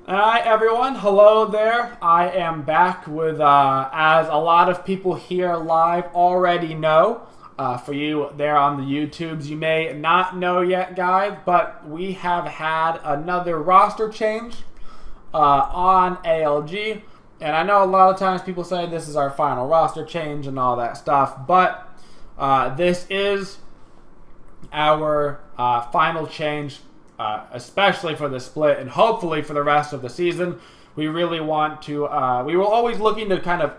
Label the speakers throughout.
Speaker 1: Alright everyone, hello there. I am back with, as a lot of people here live already know, for you there on the YouTubes, you may not know yet guys, but we have had another roster change on ALG. And I know a lot of times people say this is our final roster change and all that stuff, but this is our final change, especially for the split and hopefully for the rest of the season. We really want to, we were always looking to kind of,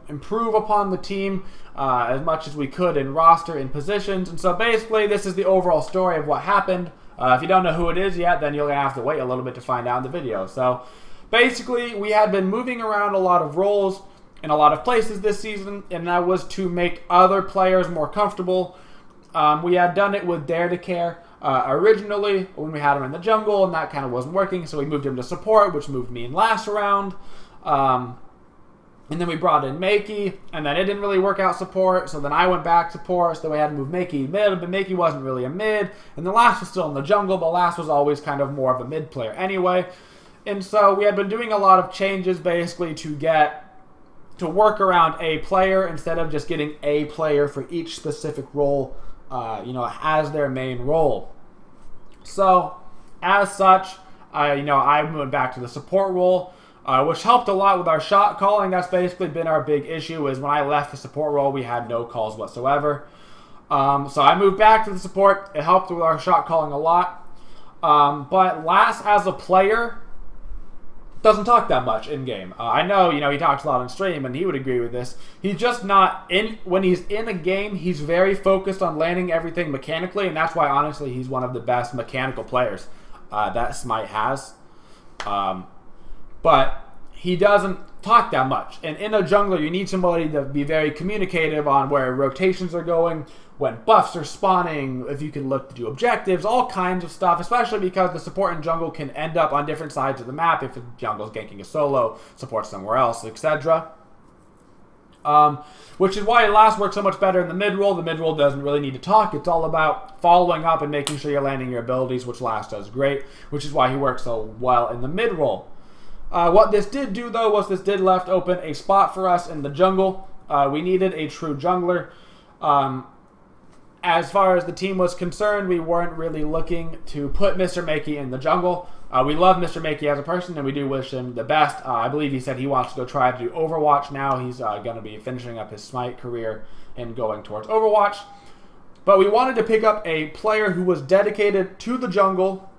Speaker 1: improve upon the team as much as we could in roster and positions. And so basically this is the overall story of what happened. If you don't know who it is yet, then you're going to have to wait a little bit to find out in the video. So basically we had been moving around a lot of roles in a lot of places this season, and that was to make other players more comfortable. We had done it with Dare to Care originally when we had him in the jungle, and that kind of wasn't working, so we moved him to support, which moved me in last round. And then we brought in Makey, and then it didn't really work out support, so then I went back support, so we had to move Makey mid, but Makey wasn't really a mid, and the last was still in the jungle, but last was always kind of more of a mid player anyway. And so we had been doing a lot of changes basically to work around a player instead of just getting a player for each specific role, as their main role. So, as such, I moved back to the support role, which helped a lot with our shot calling. That's basically been our big issue, is when I left the support role, we had no calls whatsoever. So I moved back to the support. It helped with our shot calling a lot. But Lass as a player doesn't talk that much in game. I know, he talks a lot on stream, and he would agree with this. He's just not in. When he's in a game, he's very focused on landing everything mechanically, and that's why, honestly, he's one of the best mechanical players that Smite has. But he doesn't talk that much. And in a jungler, you need somebody to be very communicative on where rotations are going, when buffs are spawning, if you can look to do objectives, all kinds of stuff, especially because the support in jungle can end up on different sides of the map if the jungle's ganking a solo, support somewhere else, etc. Which is why Last works so much better in the mid role. The mid role doesn't really need to talk. It's all about following up and making sure you're landing your abilities, which Last does great, which is why he works so well in the mid role. What this did do, though, was this did left open a spot for us in the jungle. We needed a true jungler. As far as the team was concerned, we weren't really looking to put Mr. Makey in the jungle. We love Mr. Makey as a person, and we do wish him the best. I believe he said he wants to go try to do Overwatch now. He's going to be finishing up his Smite career and going towards Overwatch. But we wanted to pick up a player who was dedicated to the jungle,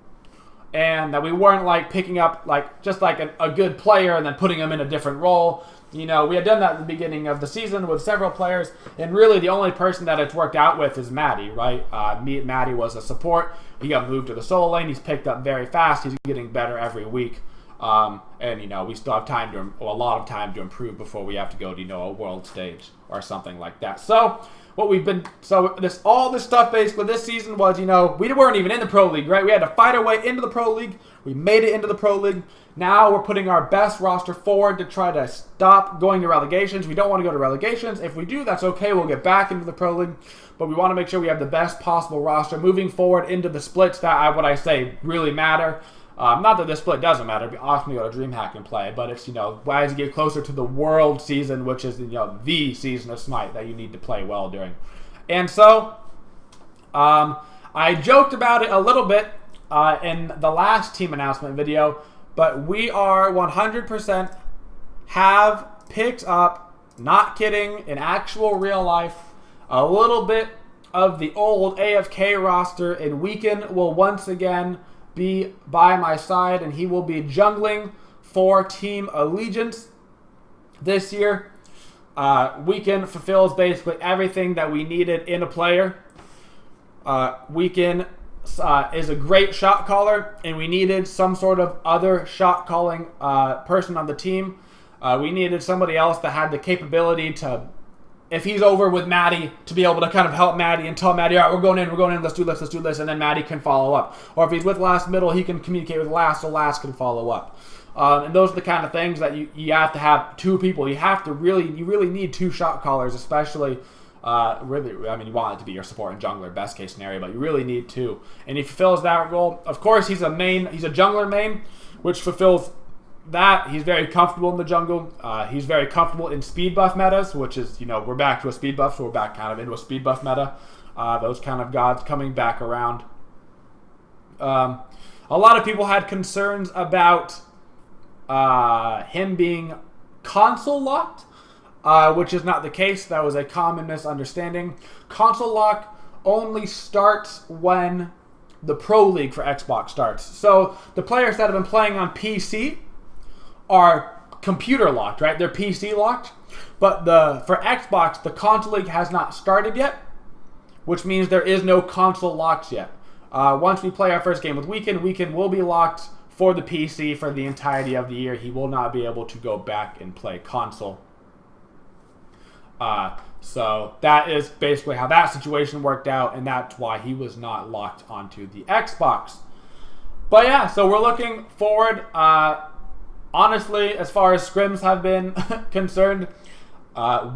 Speaker 1: and that we weren't like picking up just like a good player and then putting him in a different role. We had done that at the beginning of the season with several players, and really the only person that it's worked out with is Maddie, right? Maddie was a support. He got moved to the solo lane. He's picked up very fast. He's getting better every week. And we still have a lot of time to improve before we have to go to, a world stage or something like that. So all this stuff basically this season was, we weren't even in the Pro League, right? We had to fight our way into the Pro League. We made it into the Pro League. Now we're putting our best roster forward to try to stop going to relegations. We don't want to go to relegations. If we do, that's okay. We'll get back into the Pro League. But we want to make sure we have the best possible roster moving forward into the splits that, what I say, really matter. Not that this split doesn't matter. It'd be awesome to go to DreamHack and play. But it's, as you get closer to the World season, which is, the season of Smite that you need to play well during. And so, I joked about it a little bit in the last team announcement video, but we are 100% have picked up, not kidding, in actual real life, a little bit of the old AFK roster, and WEAK3N will once again be by my side, and he will be jungling for Team Allegiance this year. WEAK3N fulfills basically everything that we needed in a player. WEAK3N is a great shot caller, and we needed some sort of other shot calling person on the team. We needed somebody else that had the capability to, if he's over with Maddie, to be able to kind of help Maddie and tell Maddie, all right, we're going in, let's do this, and then Maddie can follow up. Or if he's with Last middle, he can communicate with Last, so Last can follow up. And those are the kind of things that you have to have two people. You really need two shot callers, especially. You want it to be your support and jungler, best case scenario, but you really need two. And he fulfills that role. Of course, he's a jungler main, which fulfills that, he's very comfortable in the jungle. He's very comfortable in speed buff metas, which is, we're back to a speed buff, so we're back kind of into a speed buff meta. Those kind of gods coming back around. A lot of people had concerns about him being console locked, which is not the case. That was a common misunderstanding. Console lock only starts when the Pro League for Xbox starts. So the players that have been playing on PC are computer locked, right? They're PC locked. But for Xbox, the console league has not started yet, which means there is no console locks yet. Once we play our first game with WEAK3N, WEAK3N will be locked for the PC for the entirety of the year. He will not be able to go back and play console. So that is basically how that situation worked out, and that's why he was not locked onto the Xbox. But yeah, so we're looking forward. Honestly, as far as scrims have been concerned,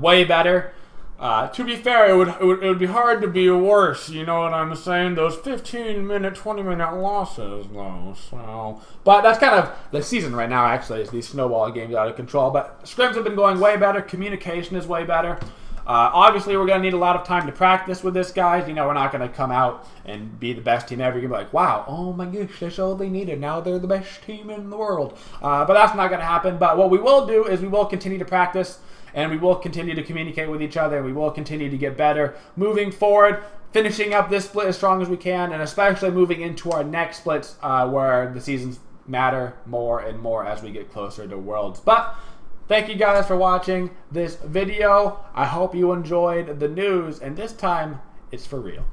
Speaker 1: way better. To be fair, it would be hard to be worse, you know what I'm saying? Those 15-minute, 20-minute losses, though. So, but that's kind of the season right now, actually, is these snowball games out of control. But scrims have been going way better. Communication is way better. Obviously, we're going to need a lot of time to practice with this, guys. We're not going to come out and be the best team ever. You're going to be like, wow, oh my gosh, that's all they needed. Now they're the best team in the world. But that's not going to happen. But what we will do is we will continue to practice, and we will continue to communicate with each other. We will continue to get better moving forward, finishing up this split as strong as we can, and especially moving into our next splits where the seasons matter more and more as we get closer to Worlds. But thank you guys for watching this video. I hope you enjoyed the news, and this time it's for real.